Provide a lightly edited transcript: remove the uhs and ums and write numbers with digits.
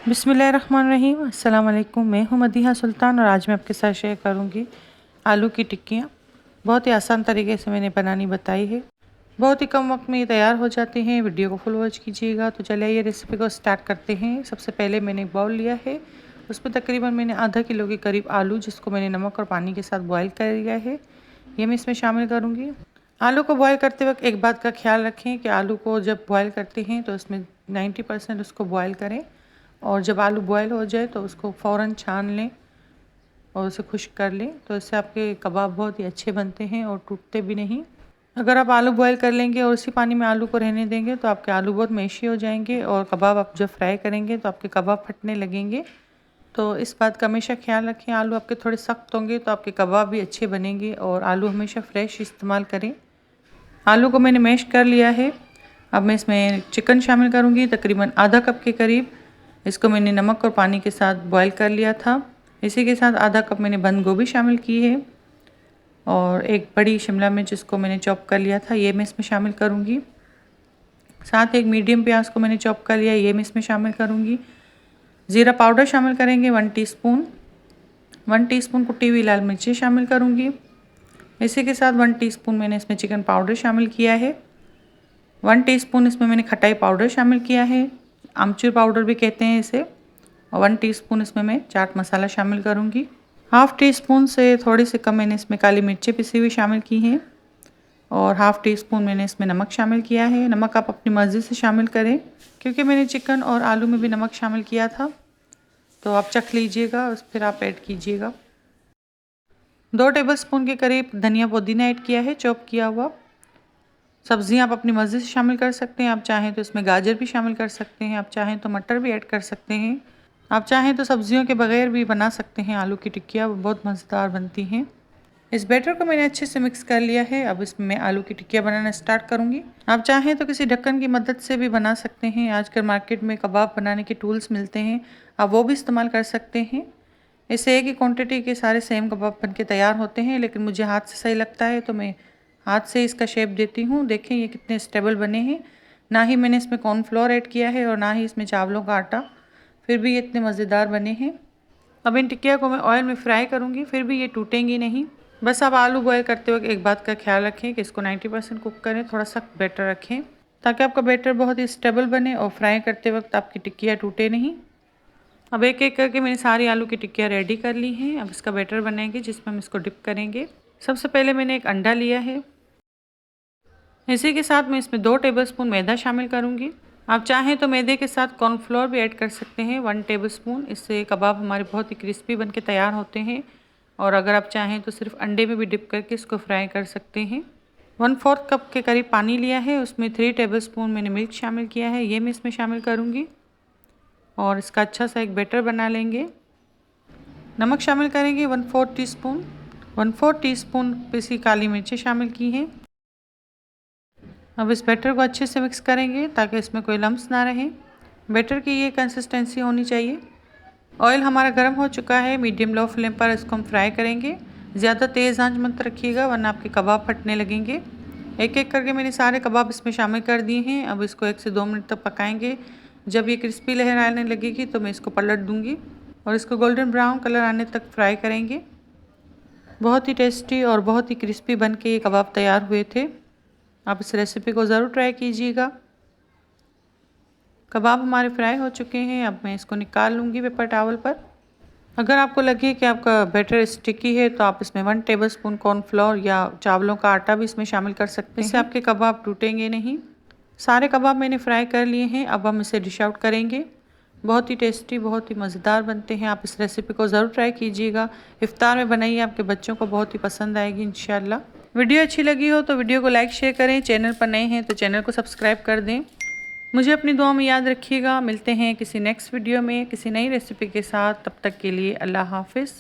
बिस्मिल्लाहिर्रहमानिर्रहीम। अस्सलाम वालेकुम। मैं हूँ मदीहा सुल्तान और आज मैं आपके साथ शेयर करूँगी आलू की टिक्कियाँ। बहुत ही आसान तरीके से मैंने बनानी बताई है, बहुत ही कम वक्त में ये तैयार हो जाते हैं। वीडियो को फुल वॉच कीजिएगा। तो चलिए ये रेसिपी को स्टार्ट करते हैं। सबसे पहले मैंने एक बाउल लिया है, उसमें तकरीबन मैंने आधा किलो के करीब आलू, जिसको मैंने नमक और पानी के साथ बॉयल कर लिया है, ये मैं इसमें शामिल करूँगी। आलू को बॉयल करते वक्त एक बात का ख्याल रखें कि आलू को जब बॉयल करते हैं तो उसमें 90% उसको बॉयल करें, और जब आलू बॉयल हो जाए तो उसको फ़ौरन छान लें और उसे खुश्क कर लें। तो इससे आपके कबाब बहुत ही अच्छे बनते हैं और टूटते भी नहीं। अगर आप आलू बॉयल कर लेंगे और उसी पानी में आलू को रहने देंगे तो आपके आलू बहुत मेशी हो जाएंगे और कबाब आप जब फ्राई करेंगे तो आपके कबाब फटने लगेंगे। तो इस बात का हमेशा ख्याल रखें। आलू आपके थोड़े सख्त होंगे तो आपके कबाब भी अच्छे बनेंगे, और आलू हमेशा फ्रेश इस्तेमाल करें। आलू को मैंने मैश कर लिया है। अब मैं इसमें चिकन शामिल करूँगी, तकरीबन आधा कप के करीब। इसको मैंने नमक और पानी के साथ बॉयल कर लिया था। इसी के साथ आधा कप मैंने बंद गोभी शामिल की है, और एक बड़ी शिमला मिर्च जिसको मैंने चॉप कर लिया था, ये मैं इसमें शामिल करूँगी। साथ एक मीडियम प्याज को मैंने चॉप कर लिया, ये मैं इसमें शामिल करूँगी। ज़ीरा पाउडर शामिल करेंगे 1 टीस्पून। 1 टीस्पून कुटी हुई लाल मिर्ची शामिल करूँगी। इसी के साथ 1 टीस्पून मैंने इसमें चिकन पाउडर शामिल किया है। 1 टीस्पून इसमें मैंने खटाई पाउडर शामिल किया है, आमचूर पाउडर भी कहते हैं इसे। और 1 टीस्पून इसमें मैं चाट मसाला शामिल करूँगी। हाफ़ टी स्पून से थोड़ी सी कम मैंने इसमें काली मिर्चें पिसी हुई शामिल की हैं, और हाफ़ टी स्पून मैंने इसमें नमक शामिल किया है। नमक आप अपनी मर्ज़ी से शामिल करें, क्योंकि मैंने चिकन और आलू में भी नमक शामिल किया था, तो आप चख लीजिएगा और फिर आप ऐड कीजिएगा। 2 टेबलस्पून के करीब धनिया पुदीना ऐड किया है, चॉप किया हुआ। सब्ज़ियाँ आप अपनी मर्ज़ी से शामिल कर सकते हैं। आप चाहें तो इसमें गाजर भी शामिल कर सकते हैं, आप चाहें तो मटर भी ऐड कर सकते हैं, आप चाहें तो सब्ज़ियों के बगैर भी बना सकते हैं आलू की टिक्कियाँ, वो बहुत मज़ेदार बनती हैं। इस बैटर को मैंने अच्छे से मिक्स कर लिया है। अब इसमें मैं आलू की टिक्कियाँ बनाना स्टार्ट करूँगी। आप चाहें तो किसी ढक्कन की मदद से भी बना सकते हैं। आजकल मार्केट में कबाब बनाने के टूल्स मिलते हैं, आप वो भी इस्तेमाल कर सकते हैं। इससे एक ही क्वांटिटी के सारे सेम कबाब बन के तैयार होते हैं, लेकिन मुझे हाथ से सही लगता है तो मैं हाथ से इसका शेप देती हूँ। देखें ये कितने स्टेबल बने हैं। ना ही मैंने इसमें कॉर्नफ्लोर ऐड किया है और ना ही इसमें चावलों का आटा, फिर भी ये इतने मज़ेदार बने हैं। अब इन टिक्किया को मैं ऑयल में फ्राई करूँगी, फिर भी ये टूटेंगी नहीं। बस आप आलू बॉयल करते वक्त एक बात का ख्याल रखें कि इसको 90% कुक करें, थोड़ा सख्त बैटर रखें ताकि आपका बैटर बहुत ही स्टेबल बने और फ्राई करते वक्त आपकी टिक्कियाँ टूटे नहीं। अब एक एक करके मैंने सारी आलू की टिक्कियाँ रेडी कर ली हैं। अब इसका बैटर बनाएंगे जिसमें हम इसको डिप करेंगे। सबसे पहले मैंने एक अंडा लिया है, इसी के साथ मैं इसमें 2 टेबलस्पून मैदा शामिल करूंगी। आप चाहें तो मैदे के साथ कॉर्नफ्लोर भी ऐड कर सकते हैं 1 टेबलस्पून। इससे कबाब हमारे बहुत ही क्रिस्पी बन के तैयार होते हैं। और अगर आप चाहें तो सिर्फ अंडे में भी डिप करके इसको फ्राई कर सकते हैं। 1/4 कप के करीब पानी लिया है, उसमें 3 टेबलस्पून मैंने मिल्क शामिल किया है, ये मैं इसमें शामिल करूँगी, और इसका अच्छा सा एक बैटर बना लेंगे। नमक शामिल करेंगे 1/4 टीस्पून। 1/4 टीस्पून पिसी काली मिर्ची शामिल की हैं। अब इस बैटर को अच्छे से मिक्स करेंगे ताकि इसमें कोई लम्स ना रहे। बैटर की ये कंसिस्टेंसी होनी चाहिए। ऑयल हमारा गर्म हो चुका है, मीडियम लो फ्लेम पर इसको हम फ्राई करेंगे। ज़्यादा तेज़ आंच मत रखिएगा वरना आपके कबाब फटने लगेंगे। एक एक करके मैंने सारे कबाब इसमें शामिल कर दिए हैं। अब इसको 1 से 2 मिनट तक पकाएंगे। जब ये क्रिस्पी लहर आने लगेगी तो मैं इसको पलट दूँगी और इसको गोल्डन ब्राउन कलर आने तक फ्राई करेंगे। बहुत ही टेस्टी और बहुत ही क्रिस्पी बन के ये कबाब तैयार हुए थे। आप इस रेसिपी को ज़रूर ट्राई कीजिएगा। कबाब हमारे फ्राई हो चुके हैं। अब मैं इसको निकाल लूँगी पेपर टॉवल पर। अगर आपको लगे कि आपका बैटर स्टिकी है तो आप इसमें 1 टेबलस्पून कॉर्नफ्लोर या चावलों का आटा भी इसमें शामिल कर सकते हैं, इससे आपके कबाब टूटेंगे नहीं। सारे कबाब मैंने फ्राई कर लिए हैं। अब हम इसे डिश आउट करेंगे। बहुत ही टेस्टी, बहुत ही मज़ेदार बनते हैं। आप इस रेसिपी को ज़रूर ट्राई कीजिएगा। इफ्तार में बनाइए, आपके बच्चों को बहुत ही पसंद आएगी इंशाल्लाह। वीडियो अच्छी लगी हो तो वीडियो को लाइक शेयर करें। चैनल पर नए हैं तो चैनल को सब्सक्राइब कर दें। मुझे अपनी दुआ में याद रखिएगा। मिलते हैं किसी नेक्स्ट वीडियो में किसी नई रेसिपी के साथ। तब तक के लिए अल्लाह हाफ़िज़।